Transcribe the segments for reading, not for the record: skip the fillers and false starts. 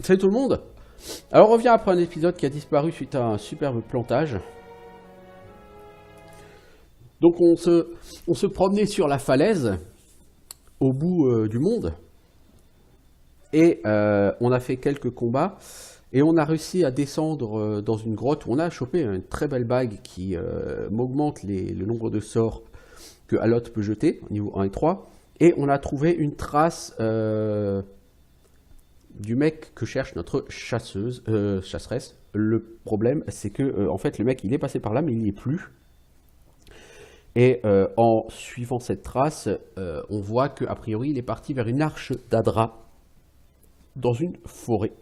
Salut tout le monde. Alors on revient après un épisode qui a disparu suite à un superbe plantage. Donc on se promenait sur la falaise, au bout du monde. Et on a fait quelques combats. Et on a réussi à descendre dans une grotte où on a chopé une très belle bague qui m'augmente le nombre de sorts que Alot peut jeter, au niveau 1 et 3. Et on a trouvé une trace du mec que cherche notre chasseresse. Le problème, c'est que en fait, le mec, il est passé par là, mais il n'y est plus. Et en suivant cette trace, on voit qu'a priori, il est parti vers une arche d'Adra, dans une forêt.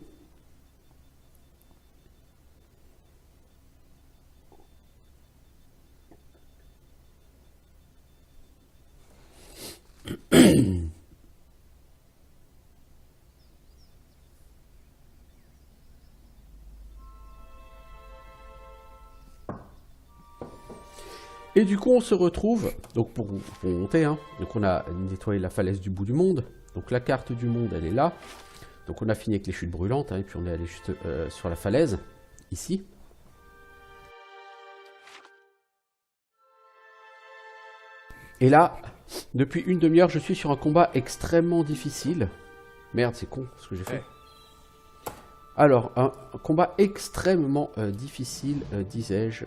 Et du coup, on se retrouve, donc pour monter, hein, donc on a nettoyé la falaise du bout du monde. Donc la carte du monde, elle est là. Donc on a fini avec les chutes brûlantes, hein, et puis on est allé juste sur la falaise, ici. Et là, depuis une demi-heure, je suis sur un combat extrêmement difficile. Merde, c'est con ce que j'ai fait. Alors, un combat extrêmement difficile, disais-je.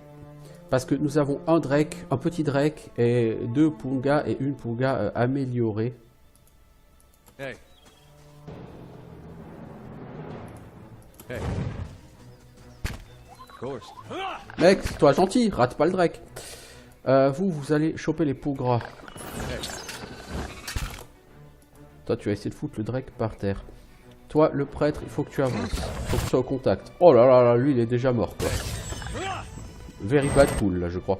Parce que nous avons un Drake, un petit Drake, et deux Punga et une Punga améliorée. Hey. Hey. Of course. Mec, toi gentil, rate pas le Drake. Vous allez choper les Pogras. Hey. Toi, tu vas essayer de foutre le Drake par terre. Toi, le prêtre, il faut que tu avances. Il faut que tu sois au contact. Oh là là là, lui, il est déjà mort, quoi. Very bad pool, là, je crois.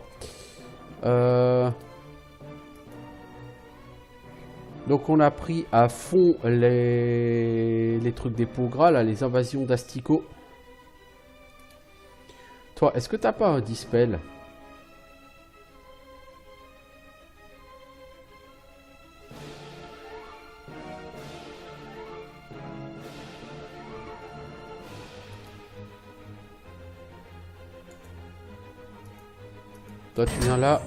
Donc, on a pris à fond les trucs des Pogras, là, les invasions d'Astico. Toi, est-ce que t'as pas un dispel? Toi, tu viens là.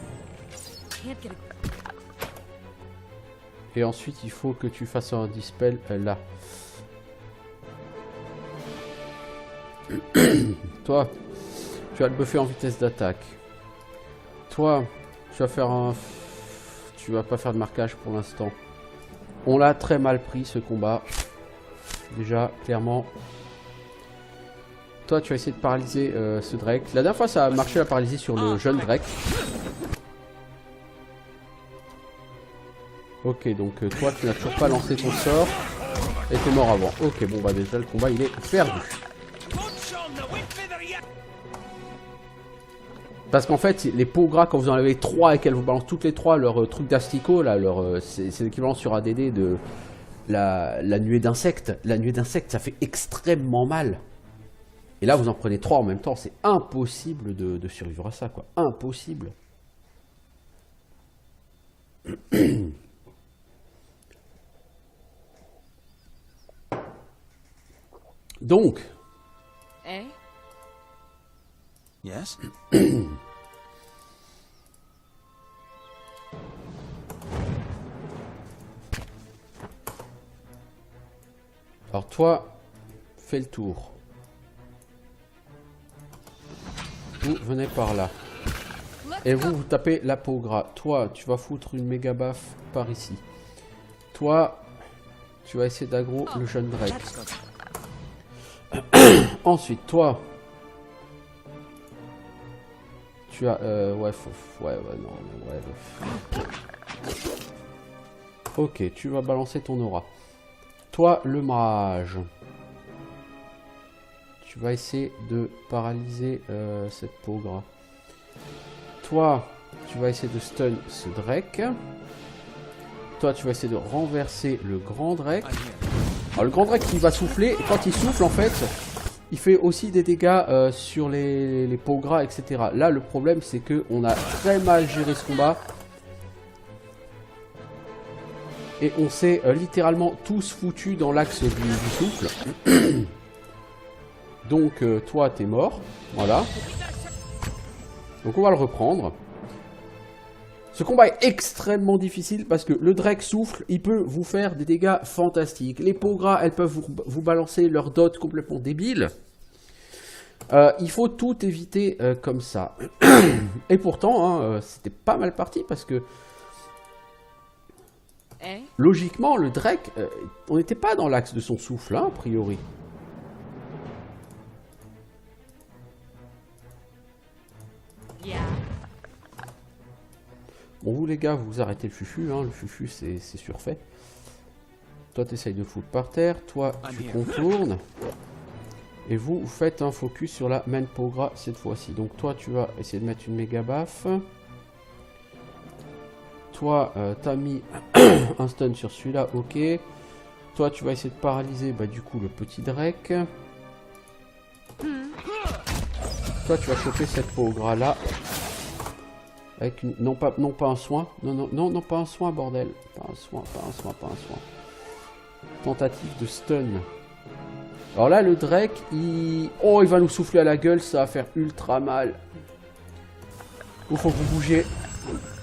Et ensuite, il faut que tu fasses un dispel là. Toi, tu vas te buffer en vitesse d'attaque. Toi, tu vas faire un... Tu vas pas faire de marquage pour l'instant. On l'a très mal pris, ce combat. Déjà, clairement. Toi, tu vas essayer de paralyser ce Drake. La dernière fois, ça a marché à paralyser sur le jeune Drake. Ok, donc toi, tu n'as toujours pas lancé ton sort. Et t'es mort avant. Ok, bon, bah déjà, le combat, il est perdu. Parce qu'en fait, les Pogras, quand vous en avez 3 et qu'elles vous balancent toutes les 3 leur truc d'asticot, là, c'est l'équivalent sur ADD de la nuée d'insectes. La nuée d'insectes, ça fait extrêmement mal. Et là, vous en prenez 3 en même temps. C'est impossible de survivre à ça, quoi. Impossible. Donc. Eh? Yes? Alors toi, fais le tour. Vous venez par là. Et vous tapez la Pogra. Toi, tu vas foutre une méga baffe par ici. Toi, tu vas essayer d'aggro le jeune Drake. Ensuite, toi, tu as... ouais, non, ouais. Ok, tu vas balancer ton aura. Toi, le mage. Tu vas essayer de paralyser cette Pogra. Toi, tu vas essayer de stun ce Drake. Toi, tu vas essayer de renverser le grand Drake. Alors, le grand Drake, il va souffler. Et quand il souffle, en fait, il fait aussi des dégâts sur les Pogras, etc. Là, le problème, c'est qu'on a très mal géré ce combat. Et on s'est littéralement tous foutus dans l'axe du souffle. Donc toi t'es mort. Voilà. Donc on va le reprendre. Ce combat est extrêmement difficile parce que le Drake souffle, il peut vous faire des dégâts fantastiques. Les Pogras, elles peuvent vous balancer leurs dots complètement débiles. Il faut tout éviter comme ça. Et pourtant, hein, c'était pas mal parti parce que logiquement, le Drake, on n'était pas dans l'axe de son souffle, hein, a priori. Bon, vous les gars, vous arrêtez le fufu, hein, le fufu c'est surfait. Toi, tu essayes de foutre par terre, toi, tu contournes. Et vous faites un focus sur la main Pogra cette fois-ci. Donc toi, tu vas essayer de mettre une méga baffe. Toi, t'as mis un stun sur celui-là, ok. Toi, tu vas essayer de paralyser, bah du coup, le petit Drake. Toi, tu vas choper cette Pogra là. Avec une... non pas un soin. Non, pas un soin, bordel. Pas un soin. Tentative de stun. Alors là, le Drake, il va nous souffler à la gueule, ça va faire ultra mal. Il faut que vous bougiez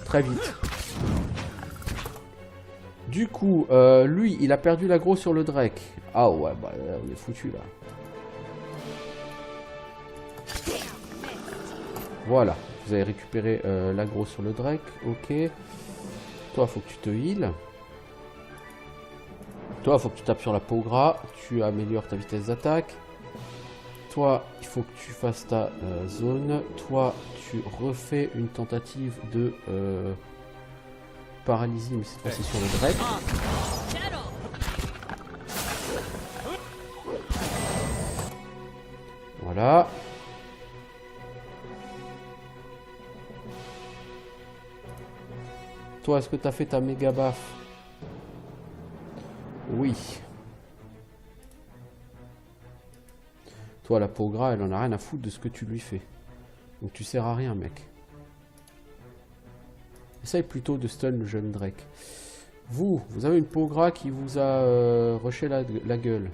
très vite. Du coup, lui, il a perdu l'aggro sur le Drake. Ah ouais, bah on est foutu là. Voilà, vous avez récupéré l'aggro sur le Drake, ok. Toi, faut que tu te heal. Toi, faut que tu tapes sur la Pogra, tu améliores ta vitesse d'attaque. Toi, il faut que tu fasses ta zone. Toi, tu refais une tentative de paralysie, mais cette fois-ci sur le Drake. Voilà. Toi, est-ce que tu as fait ta méga baffe? Oui. Toi, la Pogra, elle en a rien à foutre de ce que tu lui fais. Donc tu sers à rien, mec. Essaye plutôt de stun le jeune Drake. Vous avez une Pogra qui vous a rushé la gueule.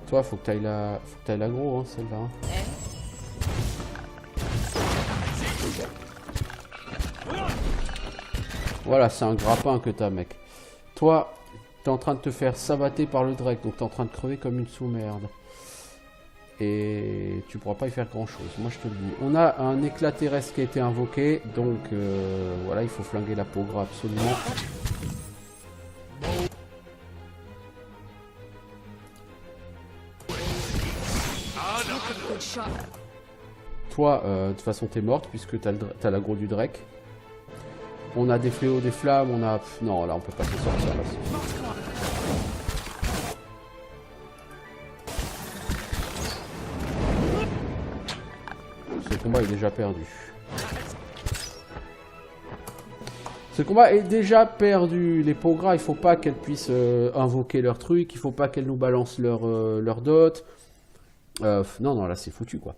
Toi, faut que t'ailles l'aggro, hein, celle-là. Hein. Voilà, c'est un grappin que t'as, mec. Toi, t'es en train de te faire sabater par le Drake, donc t'es en train de crever comme une sous-merde. Et tu pourras pas y faire grand-chose, moi je te le dis. On a un éclat terrestre qui a été invoqué, donc voilà, il faut flinguer la Pogra absolument. Toi, de toute façon, t'es morte puisque t'as l'aggro du Drake. On a des fléaux, des flammes, on a... Non, là, on peut pas s'en sortir. Là. Ce combat est déjà perdu. Ce combat est déjà perdu. Les Pogras, il faut pas qu'elles puissent invoquer leur truc. Il faut pas qu'elles nous balancent leur dot. Non, là, c'est foutu, quoi.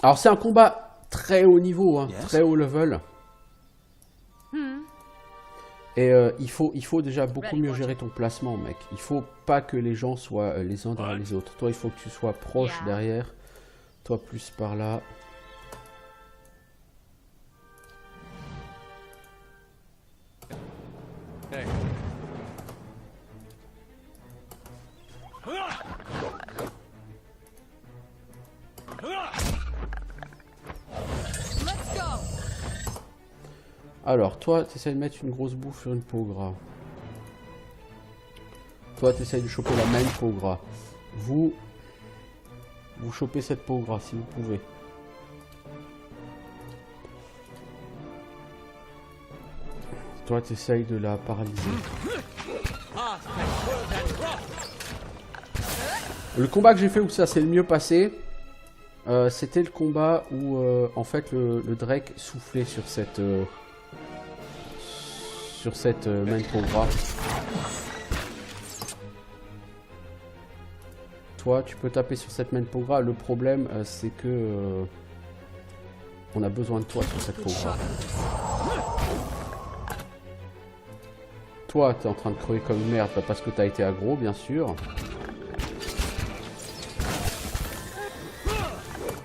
Alors, c'est un combat... très haut niveau, hein, yes. Très haut level. Et il faut déjà beaucoup mieux gérer ton placement, mec. Il faut pas que les gens soient les uns derrière les autres. Toi, il faut que tu sois proche derrière. Toi, plus par là. Hey. Alors, toi, tu essaies de mettre une grosse bouffe sur une Pogra. Toi, tu essaies de choper la main Pogra. Vous chopez cette Pogra si vous pouvez. Toi, tu essaies de la paralyser. Le combat que j'ai fait où ça s'est le mieux passé, c'était le combat où, en fait, le Drake soufflait sur cette... main Pogra. Toi, tu peux taper sur cette main Pogra. Le problème, c'est que on a besoin de toi sur cette Pogra. Toi, t'es en train de crever comme une merde parce que t'as été aggro, bien sûr.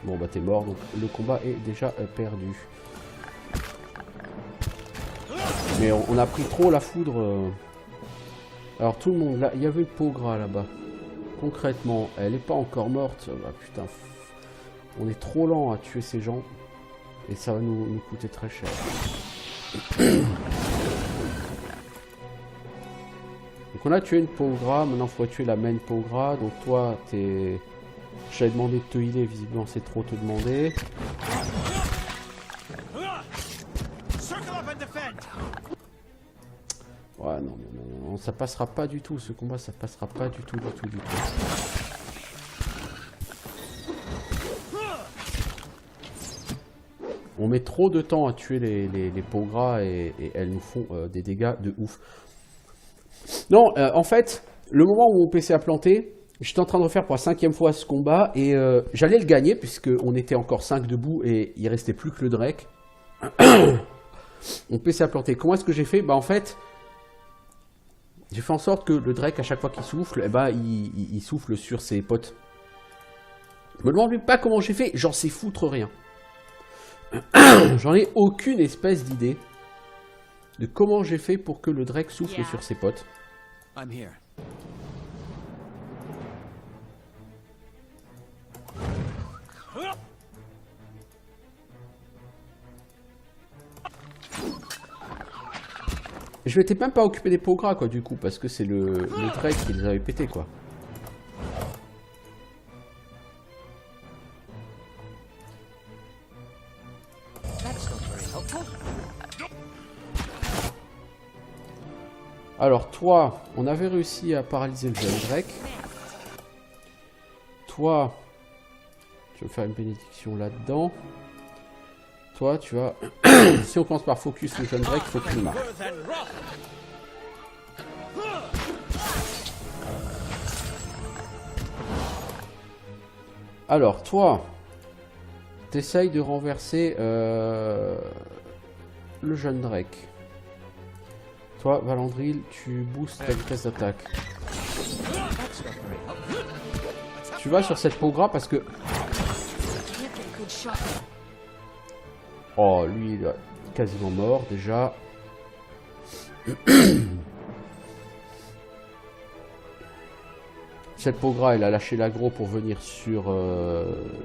Bon, bah t'es mort, donc le combat est déjà perdu. Mais on a pris trop la foudre. Alors tout le monde, là, il y avait le Pogra là-bas. Concrètement, elle n'est pas encore morte. Bah putain, on est trop lent à tuer ces gens. Et ça va nous coûter très cher. Donc on a tué une Pogra, maintenant il faut tuer la main Pogra. Donc toi, t'es... J'avais demandé de te healer, visiblement c'est trop te demander. Ouais, non, ça passera pas du tout, ce combat, ça passera pas du tout. On met trop de temps à tuer les Pogra et elles nous font des dégâts de ouf. Non, en fait, le moment où mon PC a planté, j'étais en train de refaire pour la 5e fois ce combat et j'allais le gagner puisqu'on était encore 5 debout et il restait plus que le Drake. Mon PC a planté. Comment est-ce que j'ai fait? Bah en fait, j'ai fait en sorte que le Drake, à chaque fois qu'il souffle, eh ben, il souffle sur ses potes. Je me demande même pas comment j'ai fait, j'en sais foutre rien. J'en ai aucune espèce d'idée de comment j'ai fait pour que le Drake souffle sur ses potes. I'm here. Je m'étais même pas occupé des Pogra quoi du coup parce que c'est le Drake qui les avait pétés quoi. Alors toi, on avait réussi à paralyser le jeune Drake. Toi, tu vas faire une bénédiction là-dedans. Toi, tu vas... Si on commence par focus le jeune Drake, il faut qu'il marche. Alors, toi, t'essayes de renverser le jeune Drake. Toi, Valandril, tu boostes ta vitesse d'attaque. Tu vas sur cette Pogra parce que... Oh, lui, il est quasiment mort, déjà. Cette Pogra, elle a lâché l'aggro pour venir sur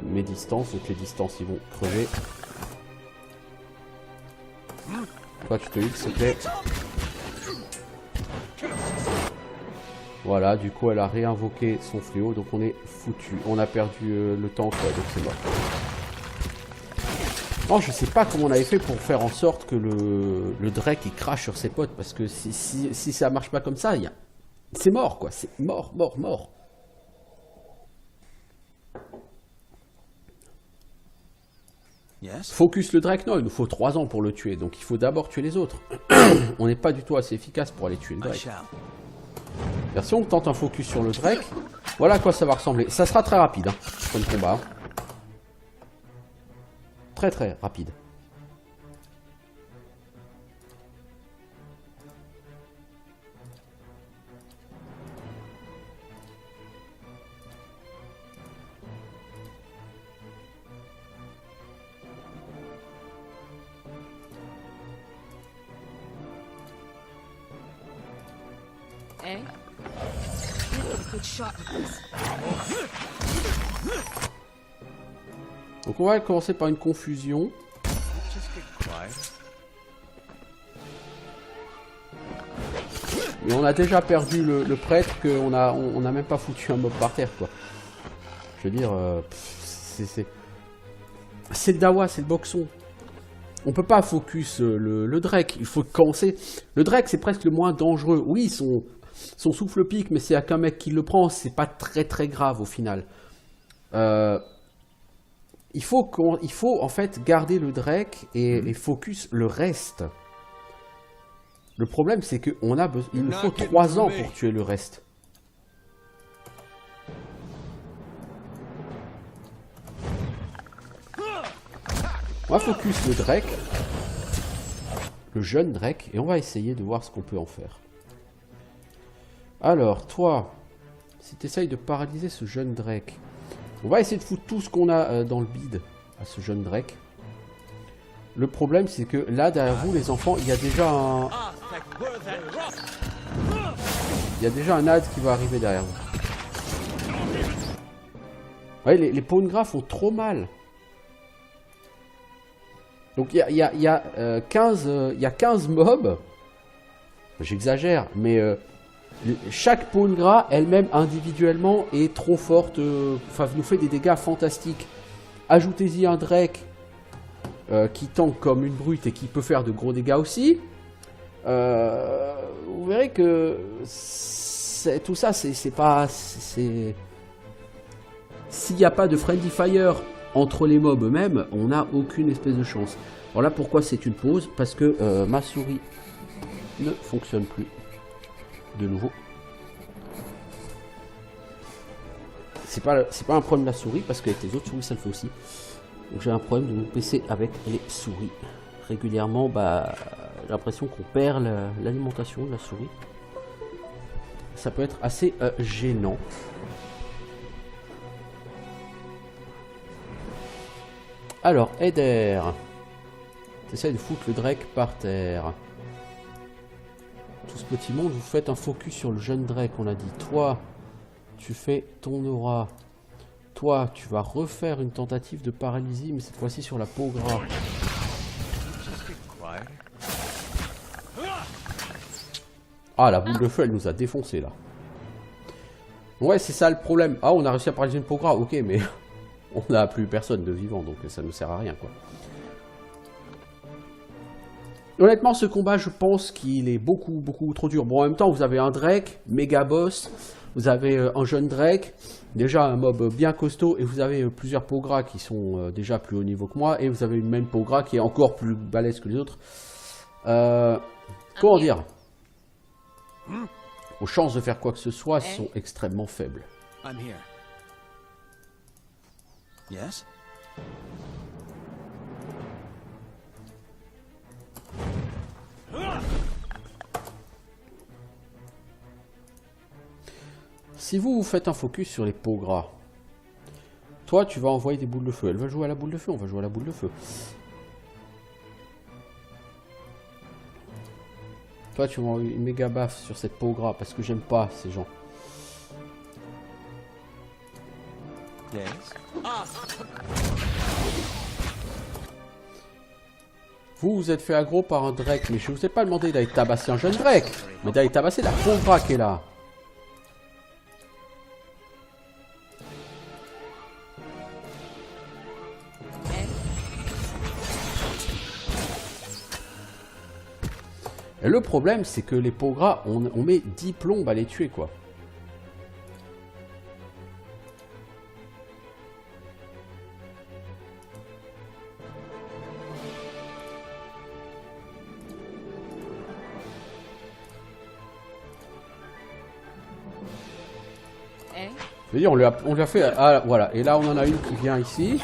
mes distances. Donc les distances, ils vont crever. Toi, tu te heal, s'il te plaît. Voilà, du coup, elle a réinvoqué son fléau. Donc on est foutu. On a perdu le tank, donc c'est mort. Oh, je sais pas comment on avait fait pour faire en sorte que le Drake il crache sur ses potes. Parce que si ça marche pas comme ça, c'est mort quoi. C'est mort. Yes. Focus le Drake, non, il nous faut 3 ans pour le tuer. Donc il faut d'abord tuer les autres. On n'est pas du tout assez efficace pour aller tuer le Drake. Si on tente un focus sur le Drake, voilà à quoi ça va ressembler. Ça sera très rapide hein, comme combat. Très rapide. Eh? Good shot with this. Donc on va commencer par une confusion. Et on a déjà perdu le prêtre qu'on a même pas foutu un mob par terre quoi. Je veux dire, c'est le Dawa, c'est le boxon. On peut pas focus le Drake. Il faut commencer. Le Drake c'est presque le moins dangereux. Oui, son souffle pique, mais s'il y a qu'un mec qui le prend, c'est pas très grave au final. Il faut en fait garder le Drake et focus le reste. Le problème c'est que il nous faut 3 ans pour tuer le reste. On va focus le Drake, le jeune Drake, et on va essayer de voir ce qu'on peut en faire. Alors, toi, si tu essayes de paralyser ce jeune Drake, on va essayer de foutre tout ce qu'on a dans le bide à ce jeune Drake. Le problème, c'est que là, derrière vous, les enfants, il y a déjà un... Il y a déjà un ad qui va arriver derrière vous. Ouais, les Pawngras font trop mal. Donc il y a 15 mobs. J'exagère, mais chaque Pawngras, elle-même individuellement, est trop forte. Enfin, nous fait des dégâts fantastiques. Ajoutez-y un Drake qui tank comme une brute et qui peut faire de gros dégâts aussi. Vous verrez que tout ça, c'est pas... S'il n'y a pas de Friendly Fire entre les mobs eux-mêmes, on n'a aucune espèce de chance. Voilà pourquoi c'est une pause, parce que ma souris ne fonctionne plus. De nouveau. C'est pas un problème de la souris, parce qu'avec les autres souris ça le fait aussi. Donc j'ai un problème de mon PC avec les souris. Régulièrement, bah, j'ai l'impression qu'on perd l'alimentation de la souris. Ça peut être assez gênant. Alors, Eder, t'essayes de foutre le Drake par terre. Tout ce petit monde, vous faites un focus sur le jeune Drake, on a dit. Toi, tu fais ton aura. Toi, tu vas refaire une tentative de paralysie, mais cette fois-ci sur la Pawngras. Ah, la boule de feu, elle nous a défoncé là. Ouais, c'est ça le problème. Ah, on a réussi à paralyser une Pawngras, ok, mais on n'a plus personne de vivant, donc ça ne sert à rien, quoi. Honnêtement, ce combat, je pense qu'il est beaucoup trop dur. Bon, en même temps, vous avez un Drake, méga boss, vous avez un jeune Drake, déjà un mob bien costaud, et vous avez plusieurs Pawngras qui sont déjà plus haut niveau que moi, et vous avez une même Pawngras qui est encore plus balèze que les autres. Comment dire? Vos chances de faire quoi que ce soit sont extrêmement faibles. I'm here. Yes? Si vous faites un focus sur les Pawngras, toi tu vas envoyer des boules de feu. Elle va jouer à la boule de feu, on va jouer à la boule de feu. Toi tu vas envoyer une méga baffe sur cette Pawngras parce que j'aime pas ces gens. Yes. Vous êtes fait aggro par un Drake, mais je vous ai pas demandé d'aller tabasser un jeune Drake, mais d'aller tabasser la Pawngras qui est là. Et le problème, c'est que les Pawngras, on met 10 plombes à les tuer, quoi. Je veux dire, on lui a fait... Ah, voilà. Et là, on en a une qui vient ici.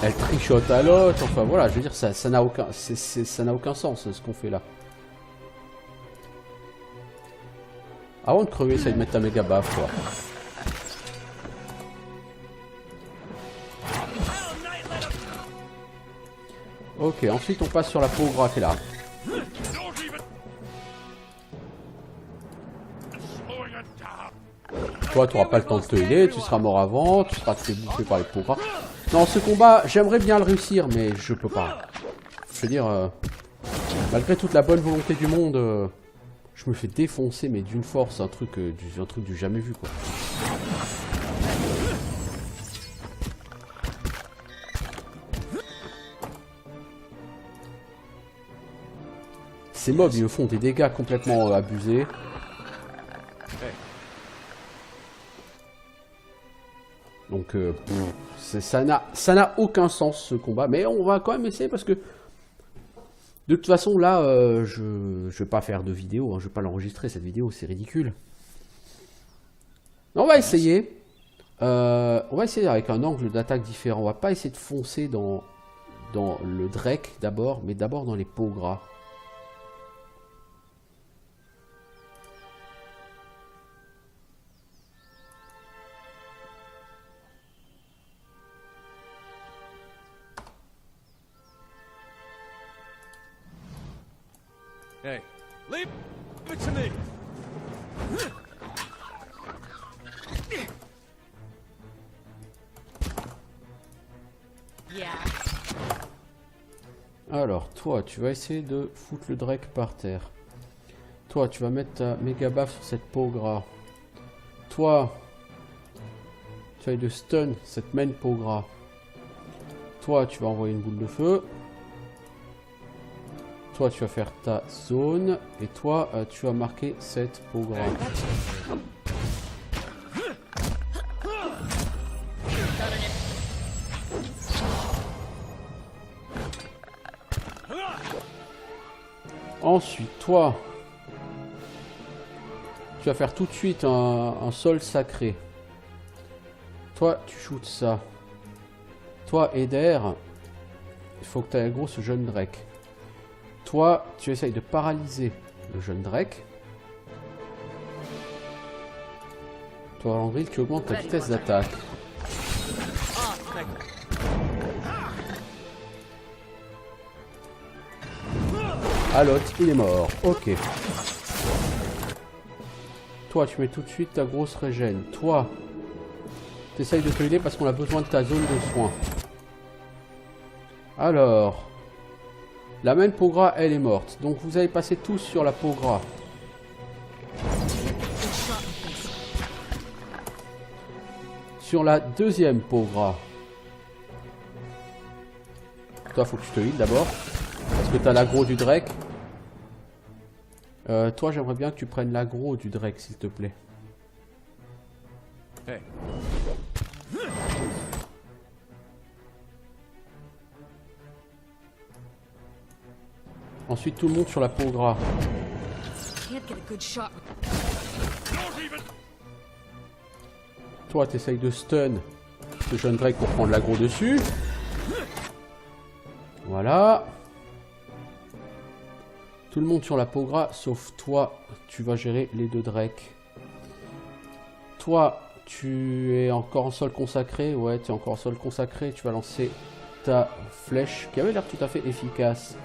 Elle trichote à l'autre. Enfin, voilà. Je veux dire, ça n'a aucun sens, ce qu'on fait là. Avant de crever, essaye de mettre ta méga baffe, quoi. Ok, ensuite, on passe sur la Pawngras qui est là. Toi, tu n'auras pas le temps de te healer, tu seras mort avant, tu seras fait bouffer par les Pawngras. Non, ce combat, j'aimerais bien le réussir, mais je peux pas. Je veux dire, malgré toute la bonne volonté du monde, je me fais défoncer, mais d'une force, un truc du jamais vu, quoi. Ces mobs, ils me font des dégâts complètement abusés. Donc, ça n'a aucun sens, ce combat. Mais on va quand même essayer, parce que... De toute façon, là, je vais pas faire de vidéo. Hein, je vais pas l'enregistrer, cette vidéo. C'est ridicule. On va essayer. On va essayer avec un angle d'attaque différent. On va pas essayer de foncer dans le Drake, d'abord. Mais d'abord dans les Pawngras. Hey, leave it to me. Yeah. Alors, toi, tu vas essayer de foutre le Drake par terre. Toi, tu vas mettre ta méga baffe sur cette peau gras. Toi, tu vas de stun cette main peau gras. Toi, tu vas envoyer une boule de feu. Toi, tu vas faire ta zone. Et toi, tu vas marquer cette peau gras. Ensuite, toi, tu vas faire tout de suite un sol sacré. Toi, tu shootes ça. Toi, Eder, il faut que tu ailles gros ce jeune Drake. Toi, tu essayes de paralyser le jeune Drake. Toi, Landril, tu augmentes ta vitesse d'attaque. Alot, il est mort. Ok. Toi, tu mets tout de suite ta grosse régène. Toi, tu essayes de te healer parce qu'on a besoin de ta zone de soins. Alors, la même peau gras, elle est morte. Donc vous allez passer tous sur la peau gras. Sur la deuxième peau gras. Toi, faut que tu te heal d'abord. Parce que tu as l'aggro du Drake. Toi, j'aimerais bien que tu prennes l'aggro du Drake, s'il te plaît. Hey. Ensuite, tout le monde sur la peau gras. Can't get a good shot. Toi, tu essayes de stun ce jeune Drake pour prendre l'aggro dessus. Voilà. Tout le monde sur la peau gras, sauf toi, tu vas gérer les deux Drakes. Toi, tu es encore en sol consacré. Ouais, tu es encore en sol consacré. Tu vas lancer ta flèche qui avait l'air tout à fait efficace.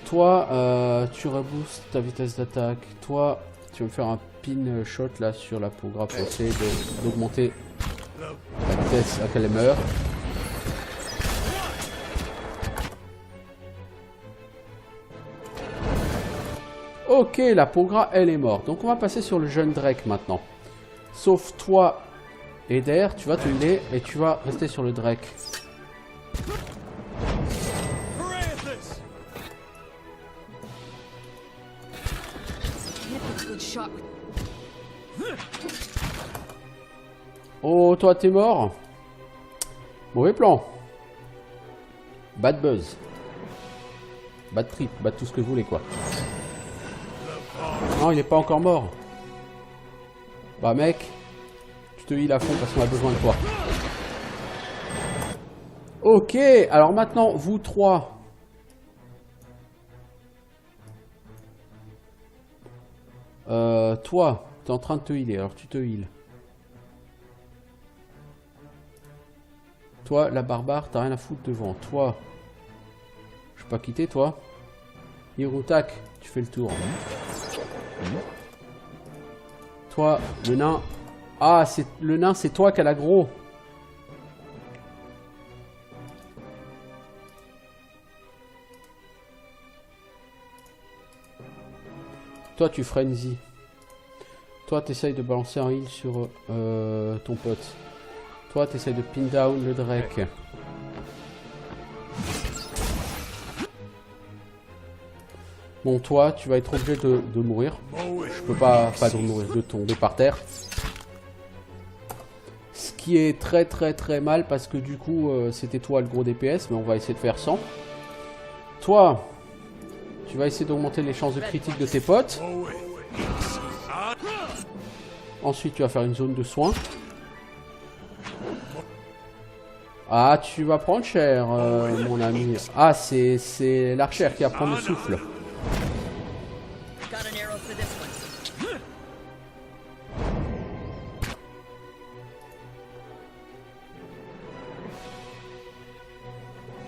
Toi, tu reboostes ta vitesse d'attaque. Toi, tu vas me faire un pin shot là sur la peau gras pour essayer d'augmenter la vitesse à laquelle elle meurt. Ok, la peau gras, elle est morte. Donc on va passer sur le jeune Drake maintenant. Sauf toi, Eder, tu vas te healer et tu vas rester sur le Drake. Oh, toi, t'es mort. Mauvais plan. Bad buzz. Bad trip, bad tout ce que vous voulez, quoi. Non, il n'est pas encore mort. Bah, mec, tu te heal à fond parce qu'on a besoin de toi. Ok, alors maintenant, vous trois. Toi, tu es en train de te healer, alors tu te heal. Toi, la barbare, t'as rien à foutre devant. Toi, je peux pas quitter, toi. Hirutak, tu fais le tour. Toi, le nain. Ah, c'est le nain, c'est toi qui a l'aggro. Toi, tu frenzy. Toi, t'essayes de balancer un heal sur ton pote. Toi, t'essayes de pin down le Drake. Bon, toi, tu vas être obligé de mourir. Je peux pas de mourir, de tomber par terre. Ce qui est très très très mal parce que du coup, c'était toi le gros DPS, mais on va essayer de faire 100. Toi, tu vas essayer d'augmenter les chances de critique de tes potes. Ensuite, tu vas faire une zone de soins. Ah, tu vas prendre cher, mon ami. Ah, c'est l'archère qui va prendre le souffle.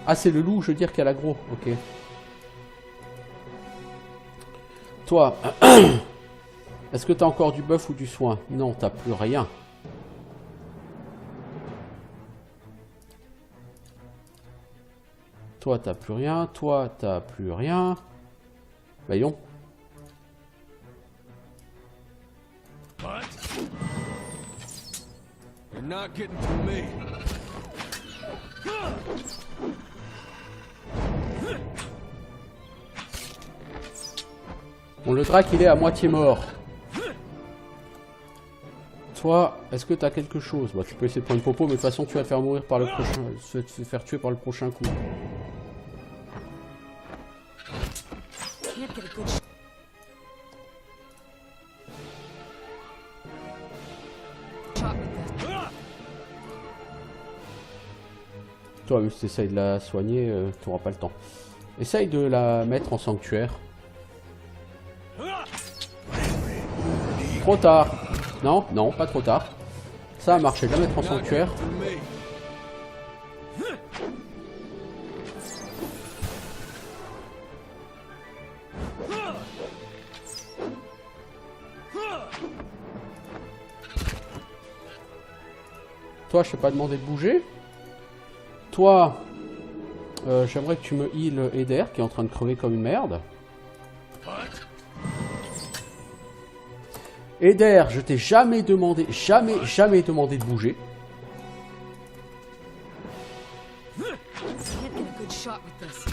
Ah, c'est le loup, je veux dire, qui a l'aggro. Ok. Toi, est-ce que tu as encore du buff ou du soin? Non, t'as plus rien. Toi, t'as plus rien. Toi, t'as plus rien. Voyons. What? You're not getting to me. Bon, le drac, il est à moitié mort. Toi, est-ce que t'as quelque chose? Bah, tu peux essayer de prendre popo, mais de toute façon, tu vas te faire mourir par le prochain... te faire tuer par le prochain coup. Can't get a good shot. With this. Toi, même si tu essayes de la soigner, tu n'auras pas le temps. Essaye de la mettre en sanctuaire. Trop tard. Non, non, pas trop tard. Ça a marché, de la mettre en sanctuaire. Toi, je t'ai pas demandé de bouger. Toi, j'aimerais que tu me heal Eder, qui est en train de crever comme une merde. Eder, je t'ai jamais demandé de bouger. Can't get a good shot with this.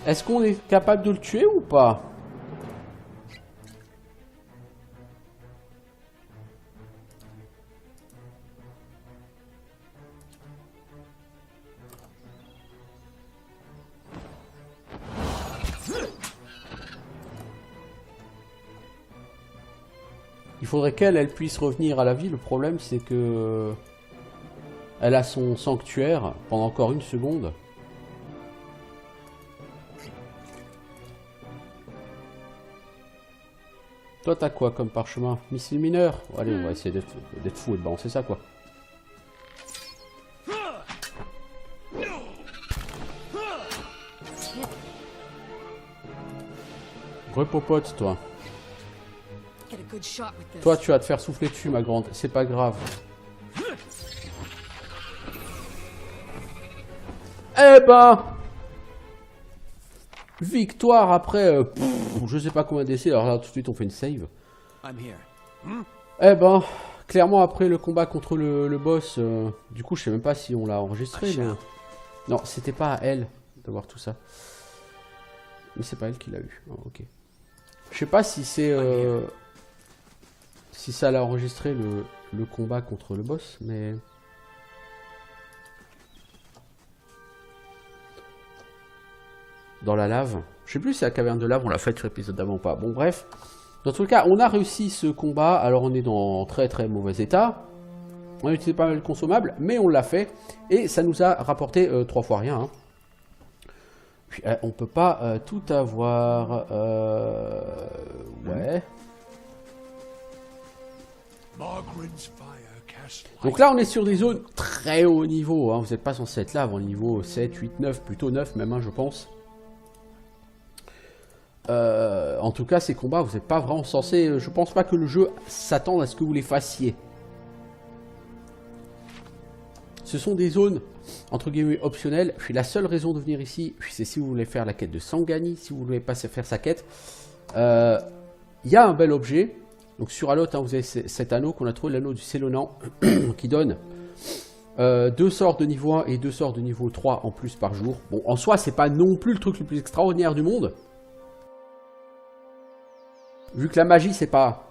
Est-ce qu'on est capable de le tuer ou pas? Il faudrait qu'elle puisse revenir à la vie. Le problème, c'est que elle a son sanctuaire pendant encore une seconde. Toi, t'as quoi comme parchemin? Missile mineur? Allez, on va essayer d'être fou et de balancer ça, quoi. Repopote, toi. Get a good shot with this. Toi, tu vas te faire souffler dessus, ma grande. C'est pas grave. Eh ben, victoire après, je sais pas combien d'essais. Alors là, tout de suite, on fait une save. I'm here. Eh ben, clairement, après le combat contre le boss, du coup, je sais même pas si on l'a enregistré. Mais... Non, c'était pas à elle d'avoir tout ça. Mais c'est pas elle qui l'a eu. Oh, ok. Je sais pas si c'est... si ça l'a enregistré le combat contre le boss, mais... Dans la lave. Je sais plus si la caverne de lave, on l'a fait sur l'épisode d'avant ou pas. Bon, bref. Dans tout le cas, on a réussi ce combat. Alors, on est dans très très mauvais état. On a utilisé pas mal de consommables, mais on l'a fait. Et ça nous a rapporté 3 fois rien. Hein. Puis, on peut pas tout avoir. Ouais. Donc là, on est sur des zones très haut niveau. Hein. Vous n'êtes pas censé être là avant le niveau 7, 8, 9, plutôt 9 même, hein, je pense. En tout cas, ces combats, vous n'êtes pas vraiment censé... Je pense pas que le jeu s'attende à ce que vous les fassiez. Ce sont des zones, entre guillemets, optionnelles. Puis la seule raison de venir ici, c'est si vous voulez faire la quête de Sangani, si vous voulez pas faire sa quête. Il y a un bel objet. Donc sur Alot, hein, vous avez cet anneau qu'on a trouvé, l'anneau du Célonan, qui donne 2 sorts de niveau 1 et 2 sorts de niveau 3 en plus par jour. Bon, en soi, c'est pas non plus le truc le plus extraordinaire du monde. Vu que la magie, c'est pas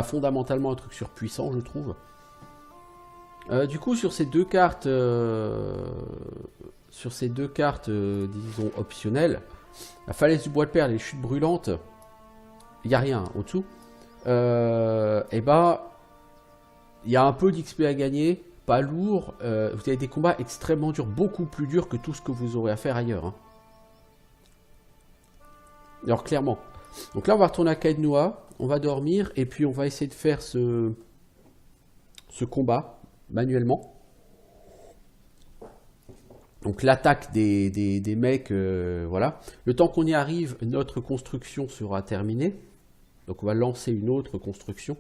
fondamentalement un truc surpuissant, je trouve. Du coup, sur ces deux cartes, disons optionnelles, la falaise du bois de perles et les chutes brûlantes, il n'y a rien au-dessous. Et ben, il y a un peu d'XP à gagner, pas lourd. Vous avez des combats extrêmement durs, beaucoup plus durs que tout ce que vous aurez à faire ailleurs. Hein. Alors clairement. Donc là, on va retourner à Kaednoa, on va dormir et puis on va essayer de faire ce combat manuellement. Donc l'attaque des mecs, voilà. Le temps qu'on y arrive, notre construction sera terminée. Donc on va lancer une autre construction.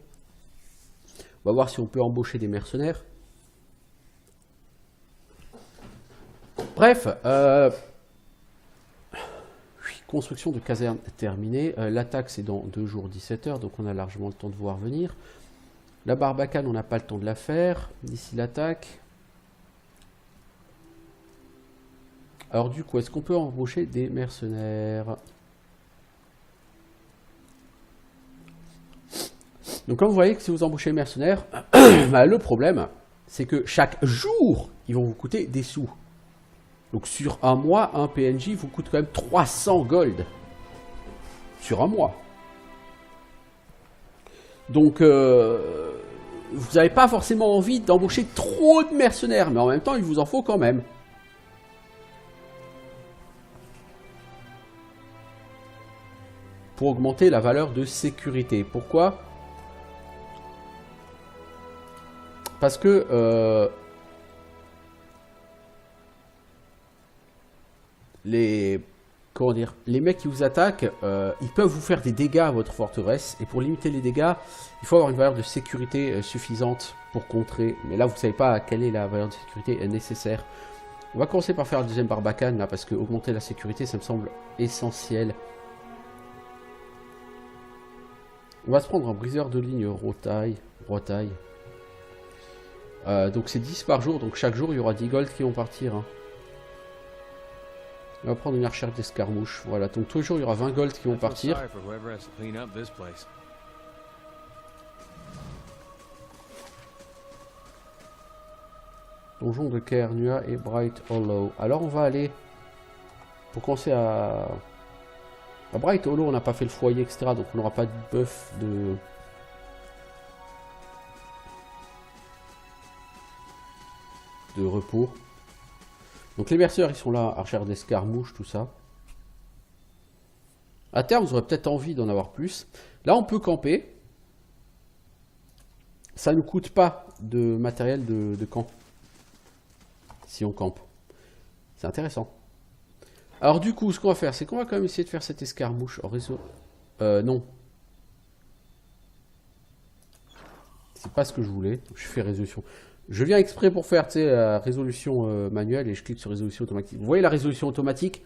On va voir si on peut embaucher des mercenaires. Bref, construction de caserne terminée. L'attaque c'est dans 2 jours 17 heures, donc on a largement le temps de voir venir. La Barbacane, on n'a pas le temps de la faire d'ici l'attaque. Alors du coup, est-ce qu'on peut embaucher des mercenaires? Donc comme vous voyez que si vous embauchez des mercenaires, bah, le problème, c'est que chaque jour, ils vont vous coûter des sous. Donc sur un mois, un PNJ vous coûte quand même 300 gold. Sur un mois. Donc vous n'avez pas forcément envie d'embaucher trop de mercenaires, mais en même temps, il vous en faut quand même. Pour augmenter la valeur de sécurité. Pourquoi? Parce que les mecs qui vous attaquent, ils peuvent vous faire des dégâts à votre forteresse. Et pour limiter les dégâts, il faut avoir une valeur de sécurité suffisante pour contrer. Mais là, vous ne savez pas quelle est la valeur de sécurité nécessaire. On va commencer par faire le deuxième Barbacane, là, parce que augmenter la sécurité, ça me semble essentiel. On va se prendre un briseur de ligne rotaille. Donc c'est 10 par jour, donc chaque jour il y aura 10 gold qui vont partir. Hein. On va prendre une archère d'escarmouche. Voilà, donc tous les jours il y aura 20 gold qui vont partir. Donjon de Caernua et Bright Hollow. Alors on va aller pour commencer à Bright Hollow, on n'a pas fait le foyer, etc. Donc on n'aura pas de buff de repos. Donc les mercenaires ils sont là, archères d'escarmouche, tout ça. À terme vous aurez peut-être envie d'en avoir plus. Là on peut camper. Ça ne coûte pas de matériel de camp. Si on campe. C'est intéressant. Alors du coup, ce qu'on va faire, c'est qu'on va quand même essayer de faire cette escarmouche en réseau. Non. C'est pas ce que je voulais. Je fais résolution. Je viens exprès pour faire, tu sais, la résolution manuelle et je clique sur résolution automatique. Vous voyez la résolution automatique?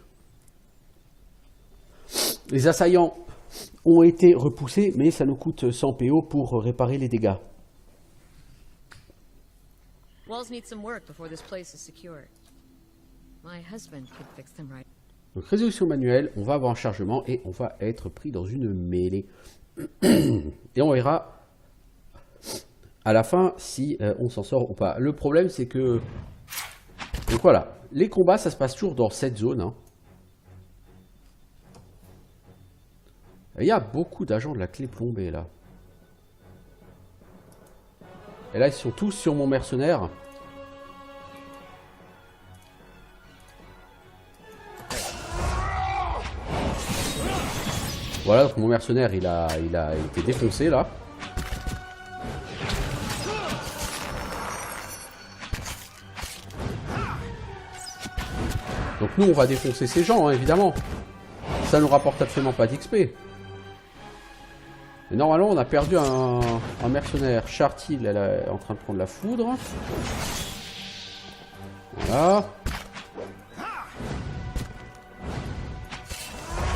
Les assaillants ont été repoussés, mais ça nous coûte 100 PO pour réparer les dégâts. Walls need some work before this place is secured. My husband could fix them right. Donc résolution manuelle, on va avoir un chargement et on va être pris dans une mêlée. Et on verra à la fin si on s'en sort ou pas. Le problème c'est que... Donc voilà, les combats ça se passe toujours dans cette zone. Hein. Il y a beaucoup d'agents de la clé plombée là. Et là ils sont tous sur mon mercenaire. Voilà, donc mon mercenaire il a été défoncé là. Donc nous on va défoncer ces gens hein, évidemment. Ça nous rapporte absolument pas d'XP. Et normalement on a perdu un mercenaire. Chartil elle est en train de prendre la foudre. Voilà.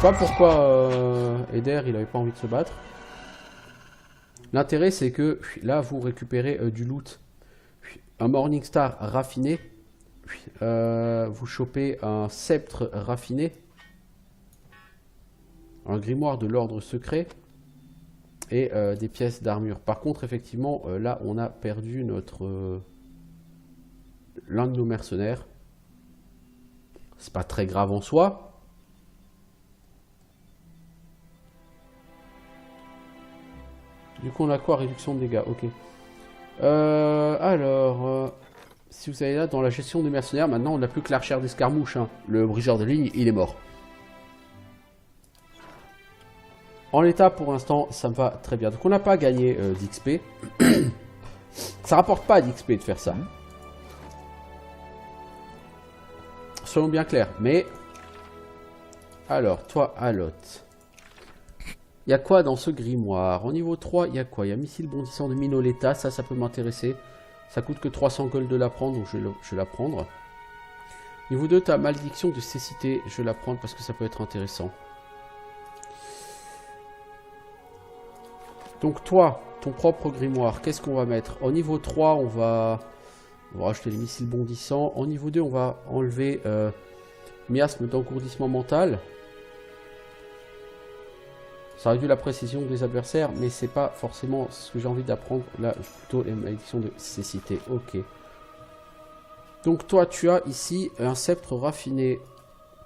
Je sais pas pourquoi Eder il avait pas envie de se battre. L'intérêt c'est que là vous récupérez du loot. Un Morningstar raffiné. Vous chopez un sceptre raffiné. Un grimoire de l'ordre secret. Et des pièces d'armure. Par contre effectivement là on a perdu notre l'un de nos mercenaires. C'est pas très grave en soi. Du coup on a quoi? Réduction de dégâts, ok. Alors, si vous allez là dans la gestion des mercenaires, maintenant on n'a plus que l'archère d'escarmouche. Hein. Le briseur de ligne, il est mort. En l'état pour l'instant, ça me va très bien. Donc on n'a pas gagné d'XP. Ça rapporte pas d'XP de faire ça. soyons bien clairs. Mais, alors, toi, Alot. Il y a quoi dans ce grimoire? Au niveau 3, il y a quoi? Il y a missile bondissant de Minoleta, ça peut m'intéresser. Ça coûte que 300 gold de la prendre, donc je vais la prendre. Niveau 2, tu as malédiction de cécité, je vais la prendre parce que ça peut être intéressant. Donc toi, ton propre grimoire, qu'est-ce qu'on va mettre? Au niveau 3, on va rajouter les missiles bondissants. Au niveau 2, on va enlever miasme d'engourdissement mental. Ça réduit la précision des adversaires, mais c'est pas forcément ce que j'ai envie d'apprendre. Là, plutôt les malédictions de cécité. Ok. Donc toi, tu as ici un sceptre raffiné.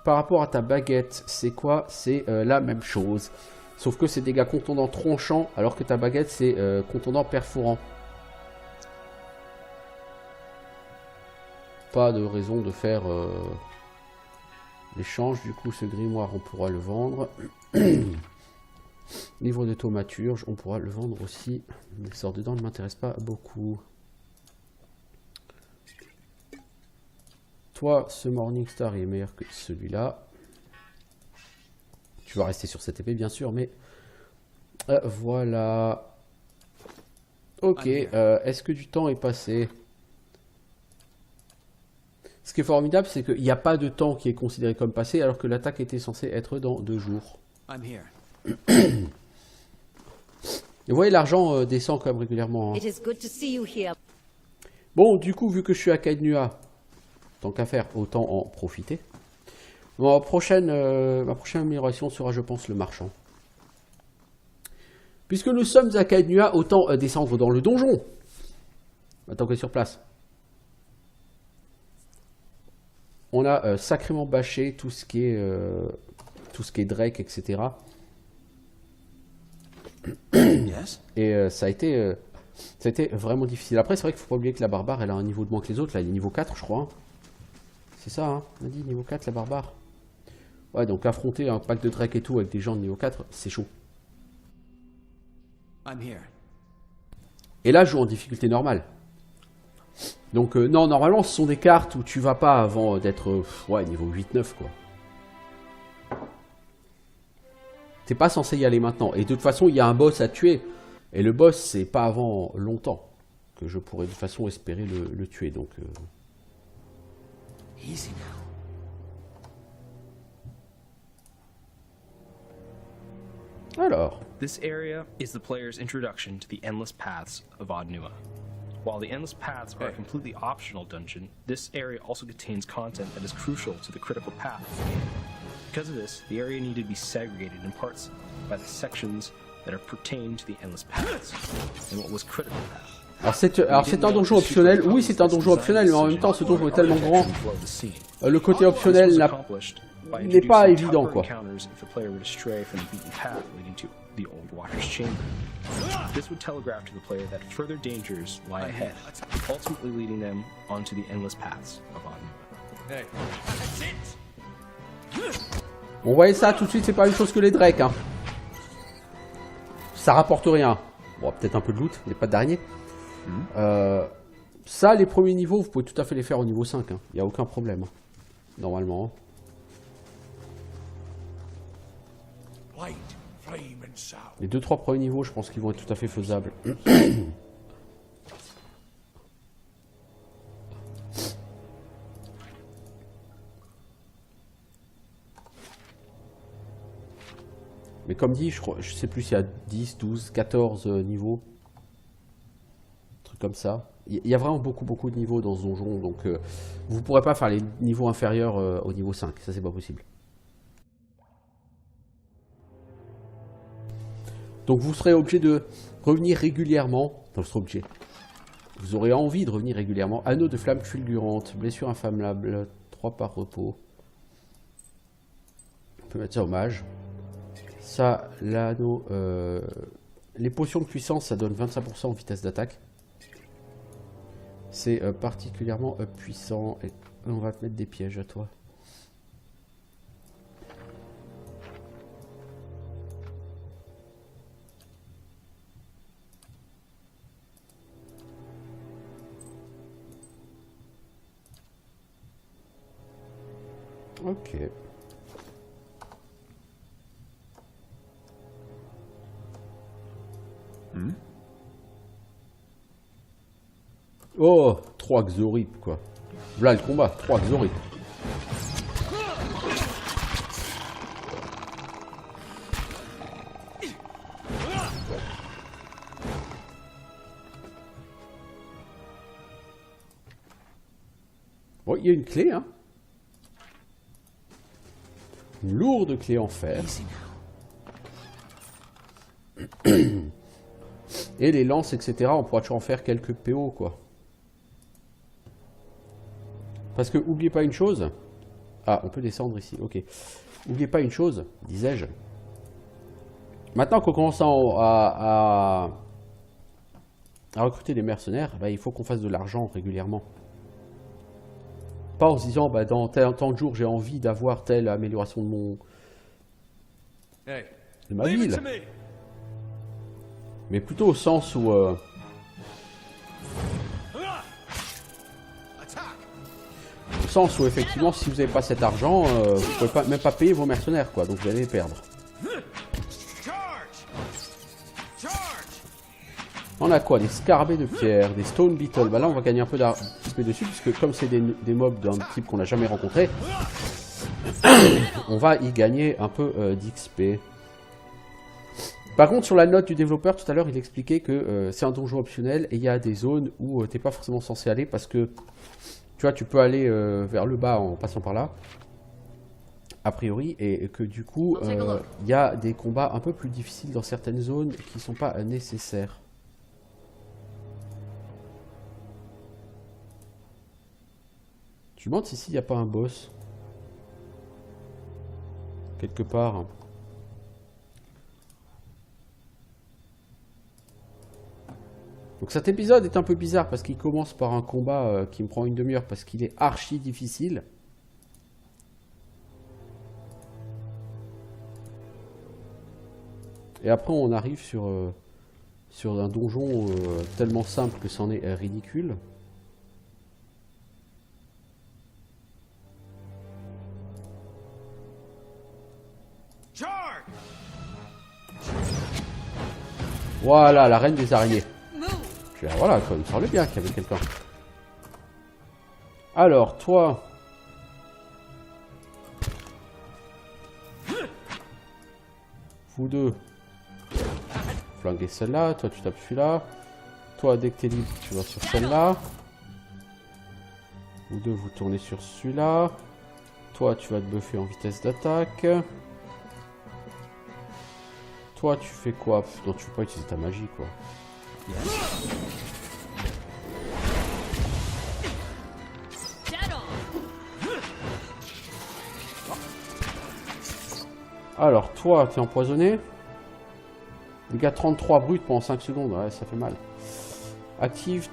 Par rapport à ta baguette, c'est quoi? C'est la même chose. Sauf que c'est dégâts contondants tranchants, alors que ta baguette, c'est contondant perforant. Pas de raison de faire l'échange. Du coup, ce grimoire, on pourra le vendre. Livre de thaumaturge, on pourra le vendre aussi. Mais le sort dedans ne m'intéresse pas beaucoup. Toi, ce Morningstar est meilleur que celui-là. Tu vas rester sur cette épée, bien sûr, mais... voilà. Ok, est-ce que du temps est passé? Ce qui est formidable, c'est qu'il n'y a pas de temps qui est considéré comme passé, alors que l'attaque était censée être dans 2 jours. I'm here. Et vous voyez, l'argent descend quand même régulièrement. Hein. It is good to see you here. Bon, du coup, vu que je suis à Caednua, tant qu'à faire, autant en profiter. Ma prochaine amélioration sera, je pense, le marchand. Puisque nous sommes à Caednua, autant descendre dans le donjon. Tant qu'on est sur place. On a sacrément bâché tout ce qui est Drake, etc. Yes? Et ça a été vraiment difficile. Après, c'est vrai qu'il ne faut pas oublier que la barbare, elle a un niveau de moins que les autres. Là, elle est niveau 4, je crois. Hein. C'est ça, hein, on a dit niveau 4, la barbare. Ouais, donc affronter un pack de Drake et tout avec des gens de niveau 4, c'est chaud. I'm here. Et là, je joue en difficulté normale. Donc, non, normalement, ce sont des cartes où tu vas pas avant d'être ouais, niveau 8-9, quoi. T'es pas censé y aller maintenant. Et de toute façon, il y a un boss à tuer. Et le boss, c'est pas avant longtemps que je pourrais de toute façon espérer le tuer. Donc, Easy now. alors, This area is the player's introduction to the Endless Paths of Oddnua. While the Endless Paths are a completely optional dungeon, this area also contains content that is crucial to the critical path. Because of this, the area needed to be segregated in parts by the sections that are pertain to the Endless Paths and what was critical path. alors c'est un donjon optionnel. Oui, c'est un donjon optionnel, mais en même temps, ce donjon est tellement grand. Le côté optionnel n'est pas évident, quoi. The Old Watcher's Chamber. This would telegraph to the player that further dangers lie ahead, ultimately leading them onto the Endless Paths of Oddnua. Hey, that's it. On voyait ça tout de suite, c'est pas la même chose que les Drake. Hein. Ça rapporte rien. Bon, peut-être un peu de loot, mais pas d'araignée. Ça, les premiers niveaux, vous pouvez tout à fait les faire au niveau 5. Il n'y a aucun problème. Hein. Normalement. Light, flame, and sound. Les 2-3 premiers niveaux, je pense qu'ils vont être tout à fait faisables. Mais comme dit, je sais plus s'il y a 10, 12, 14 niveaux. Un truc comme ça. Il y a vraiment beaucoup de niveaux dans ce donjon. Donc vous ne pourrez pas faire les niveaux inférieurs au niveau 5. Ça, c'est pas possible. Donc vous serez obligé de revenir régulièrement. Enfin, vous serez obligé. Vous aurez envie de revenir régulièrement. Anneau de flamme fulgurante. Blessure inflammable. 3 par repos. On peut mettre ça au mage. Ça, l'anneau... les potions de puissance, ça donne 25% en vitesse d'attaque. C'est particulièrement puissant. Et on va te mettre des pièges à toi. Ok. Oh, 3 Xorip quoi. Voilà le combat, 3 Xorip. Bon, il y a une clé, hein. Une lourde clé en fer. Et les lances, etc. On pourra toujours en faire quelques PO, quoi. Parce que, oubliez pas une chose. Ah, on peut descendre ici, ok. Oubliez pas une chose, disais-je. Maintenant qu'on commence à recruter des mercenaires, bah, il faut qu'on fasse de l'argent régulièrement. Pas en se disant, bah, dans tant de jours, j'ai envie d'avoir telle amélioration de de ma ville. Mais plutôt au sens où... effectivement, si vous n'avez pas cet argent, vous pouvez même pas payer vos mercenaires, quoi. Donc vous allez les perdre. On a quoi? Des scarabées de pierre, des stone beetles. Bah là, on va gagner un peu d'XP dessus, puisque comme c'est des mobs d'un type qu'on n'a jamais rencontré, on va y gagner un peu d'XP. Par contre, sur la note du développeur, tout à l'heure, il expliquait que c'est un donjon optionnel et il y a des zones où t'es pas forcément censé aller parce que, tu vois, tu peux aller vers le bas en passant par là, a priori, et que du coup, il y a des combats un peu plus difficiles dans certaines zones qui sont pas nécessaires. Je me demande si ici, il n'y a pas un boss. Quelque part. Donc cet épisode est un peu bizarre parce qu'il commence par un combat qui me prend une demi-heure parce qu'il est archi difficile. Et après on arrive sur un donjon tellement simple que c'en est ridicule. Voilà, la reine des araignées. Voilà, quoi, il me semblait bien qu'il y avait quelqu'un. Alors, toi... Vous deux... Flinguez celle-là, toi tu tapes celui-là. Toi, dès que t'es libre, tu vas sur celle-là. Vous deux, vous tournez sur celui-là. Toi, tu vas te buffer en vitesse d'attaque. Toi, tu fais quoi? Non, tu peux pas utiliser ta magie, quoi. Alors, toi, t'es empoisonné. Dégâts 33 brut pendant 5 secondes. Ouais, ça fait mal. Active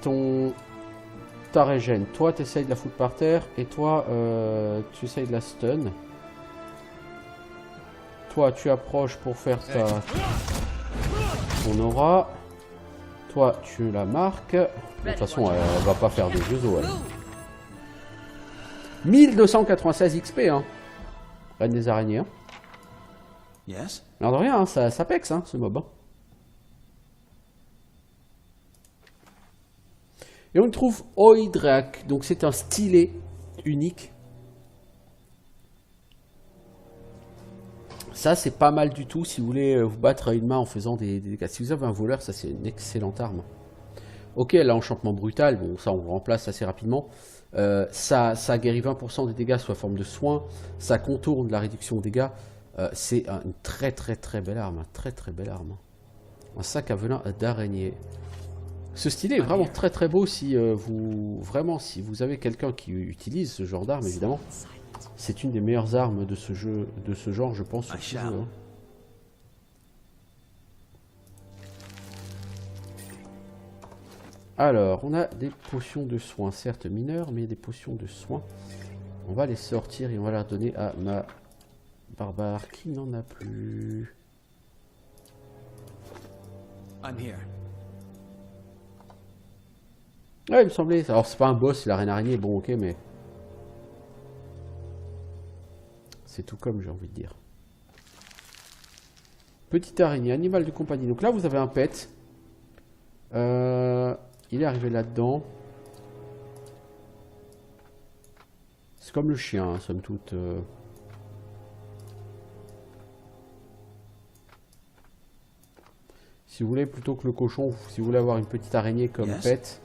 ta régène. Toi, t'essayes de la foutre par terre. Et toi, tu essayes de la stun. Toi, tu approches pour faire ton aura. Toi, tu la marques. De toute façon, elle va pas faire de jeux elle. 1296 XP, hein. Reine des araignées, hein. Yes? Alors de rien, hein, ça pexe, hein, ce mob. Hein. Et on trouve Oidrak. Donc c'est un stylet unique. Ça, c'est pas mal du tout si vous voulez vous battre à une main en faisant des dégâts. Si vous avez un voleur, ça c'est une excellente arme. Ok, elle a enchantement brutal, bon ça on remplace assez rapidement. Ça guérit 20% des dégâts sous la forme de soins. Ça contourne la réduction de dégâts. C'est une très belle arme. Très belle arme. Un sac à venin d'araignée. Ce stylet est vraiment très beau si si vous avez quelqu'un qui utilise ce genre d'arme, évidemment. C'est une des meilleures armes de ce jeu, de ce genre, je pense. Sur ce jeu, hein. Alors, on a des potions de soins, certes mineures, mais des potions de soins. On va les sortir et on va les redonner à ma barbare qui n'en a plus. I'm here. Ouais, il me semblait. Alors, c'est pas un boss, c'est la reine araignée. Bon, ok, mais... C'est tout comme, j'ai envie de dire. Petite araignée, animal de compagnie. Donc là, vous avez un pet. Il est arrivé là-dedans. C'est comme le chien, hein, somme toute. Si vous voulez, plutôt que le cochon, si vous voulez avoir une petite araignée comme pet,